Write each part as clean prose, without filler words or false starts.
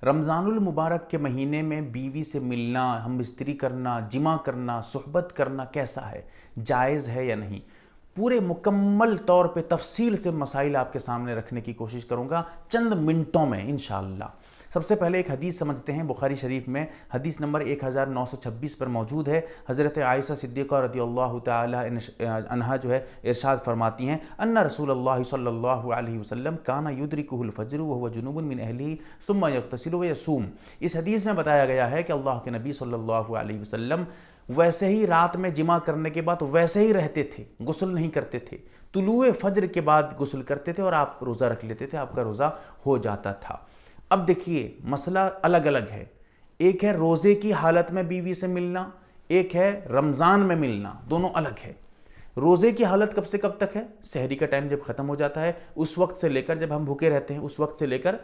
رمضان المبارک کے مہینے میں بیوی سے ملنا، ہم بستری کرنا، جمع کرنا، صحبت کرنا کیسا ہے، جائز ہے یا نہیں، پورے مکمل طور پہ تفصیل سے مسائل آپ کے سامنے رکھنے کی کوشش کروں گا چند منٹوں میں انشاءاللہ۔ سب سے پہلے ایک حدیث سمجھتے ہیں، بخاری شریف میں حدیث نمبر 1926 پر موجود ہے۔ حضرت عائشہ صدیقہ رضی اللہ تعالی عنہا جو ہے ارشاد فرماتی ہیں، ان رسول اللہ صلی اللہ علیہ وسلم کان یدرکہ الفجر وہو جنوب من اہلہ ثم یغتسل ویصوم۔ اس حدیث میں بتایا گیا ہے کہ اللہ کے نبی صلی اللہ علیہ وسلم ویسے ہی رات میں جمع کرنے کے بعد ویسے ہی رہتے تھے، غسل نہیں کرتے تھے، طلوع فجر کے بعد غسل کرتے تھے اور آپ روزہ رکھ لیتے تھے، آپ کا روزہ ہو جاتا تھا۔ اب دیکھیے مسئلہ الگ الگ ہے، ایک ہے روزے کی حالت میں بیوی سے ملنا، ایک ہے رمضان میں ملنا، دونوں الگ ہے۔ روزے کی حالت کب سے کب تک ہے؟ سحری کا ٹائم جب ختم ہو جاتا ہے اس وقت سے لے کر، جب ہم بھوکے رہتے ہیں اس وقت سے لے کر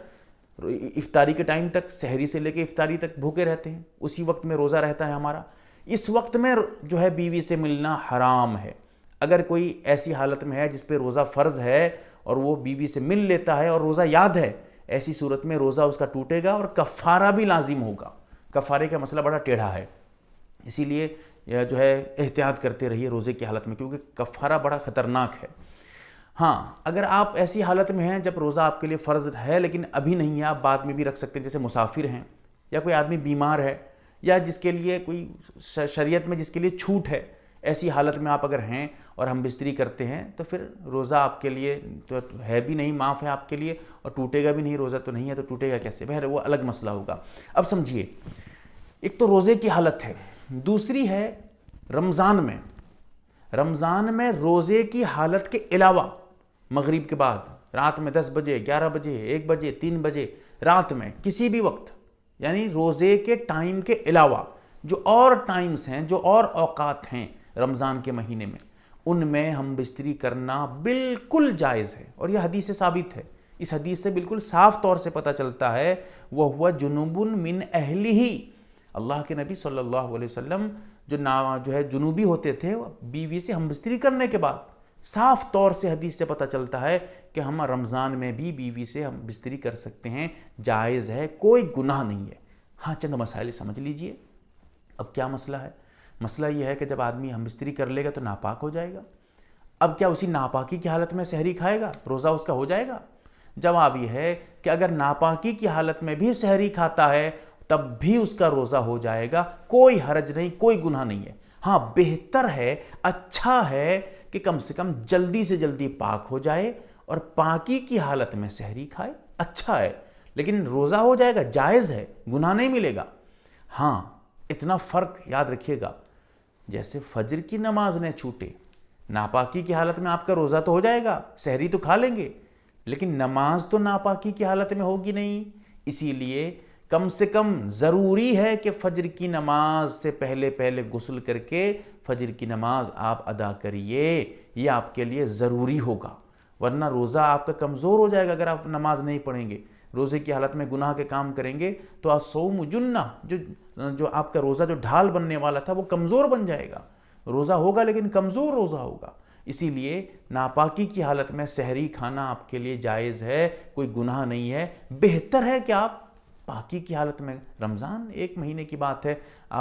افطاری کے ٹائم تک، سحری سے لے کے افطاری تک بھوکے رہتے ہیں، اسی وقت میں روزہ رہتا ہے ہمارا۔ اس وقت میں جو ہے بیوی سے ملنا حرام ہے۔ اگر کوئی ایسی حالت میں ہے جس پہ روزہ فرض ہے اور وہ بیوی سے مل لیتا ہے اور روزہ یاد ہے، ایسی صورت میں روزہ اس کا ٹوٹے گا اور کفارہ بھی لازم ہوگا۔ کفارے کا مسئلہ بڑا ٹیڑھا ہے، اسی لیے جو ہے احتیاط کرتے رہیے روزے کی حالت میں، کیونکہ کفارہ بڑا خطرناک ہے۔ ہاں اگر آپ ایسی حالت میں ہیں جب روزہ آپ کے لیے فرض ہے لیکن ابھی نہیں ہے، آپ بعد میں بھی رکھ سکتے ہیں، جیسے مسافر ہیں یا کوئی آدمی بیمار ہے یا جس کے لیے کوئی شریعت میں جس کے لیے چھوٹ ہے، ایسی حالت میں آپ اگر ہیں اور ہم بستری کرتے ہیں تو پھر روزہ آپ کے لیے تو ہے بھی نہیں، معاف ہے آپ کے لیے، اور ٹوٹے گا بھی نہیں، روزہ تو نہیں ہے تو ٹوٹے گا کیسے؟ بہر وہ الگ مسئلہ ہوگا۔ اب سمجھیے، ایک تو روزے کی حالت ہے، دوسری ہے رمضان میں۔ رمضان میں روزے کی حالت کے علاوہ مغرب کے بعد، رات میں 10 بجے، 11 بجے، 1 بجے، 3 بجے، رات میں کسی بھی وقت، یعنی روزے کے ٹائم کے علاوہ جو اور ٹائمز ہیں، جو اور اوقات ہیں رمضان کے مہینے میں، ان میں ہم بستری کرنا بالکل جائز ہے، اور یہ حدیث سے ثابت ہے۔ اس حدیث سے بالکل صاف طور سے پتہ چلتا ہے وَهُوَ جُنُوبٌ مِّنْ أَهْلِهِ، اللہ کے نبی صلی اللہ علیہ وسلم جو ہے جنوبی ہوتے تھے، بیوی سے ہم بستری کرنے کے بعد صاف طور سے حدیث سے پتہ چلتا ہے کہ ہم رمضان میں بھی بیوی سے ہم بستری کر سکتے ہیں، جائز ہے، کوئی گناہ نہیں ہے۔ ہاں چند مسائل سمجھ لیجئے۔ اب کیا مسئلہ ہے؟ مسئلہ یہ ہے کہ جب آدمی ہم بستری کر لے گا تو ناپاک ہو جائے گا۔ اب کیا اسی ناپاکی کی حالت میں سحری کھائے گا؟ روزہ اس کا ہو جائے گا؟ جواب یہ ہے کہ اگر ناپاکی کی حالت میں بھی سحری کھاتا ہے تب بھی اس کا روزہ ہو جائے گا، کوئی حرج نہیں، کوئی گناہ نہیں ہے۔ ہاں بہتر ہے، اچھا ہے کہ کم سے کم جلدی سے جلدی پاک ہو جائے اور پاکی کی حالت میں سحری کھائے، اچھا ہے، لیکن روزہ ہو جائے گا، جائز ہے، گناہ نہیں ملے گا۔ ہاں اتنا فرق یاد رکھیے گا، جیسے فجر کی نماز نہ چھوٹے، ناپاکی کی حالت میں آپ کا روزہ تو ہو جائے گا، سحری تو کھا لیں گے، لیکن نماز تو ناپاکی کی حالت میں ہوگی نہیں۔ اسی لیے کم سے کم ضروری ہے کہ فجر کی نماز سے پہلے غسل کر کے فجر کی نماز آپ ادا کریے، یہ آپ کے لیے ضروری ہوگا، ورنہ روزہ آپ کا کمزور ہو جائے گا۔ اگر آپ نماز نہیں پڑھیں گے، روزے کی حالت میں گناہ کے کام کریں گے تو الصوم جنہ، جو آپ کا روزہ جو ڈھال بننے والا تھا وہ کمزور بن جائے گا۔ روزہ ہوگا لیکن کمزور روزہ ہوگا۔ اسی لیے ناپاکی کی حالت میں سحری کھانا آپ کے لیے جائز ہے، کوئی گناہ نہیں ہے۔ بہتر ہے کہ آپ پاکی کی حالت میں، رمضان ایک مہینے کی بات ہے،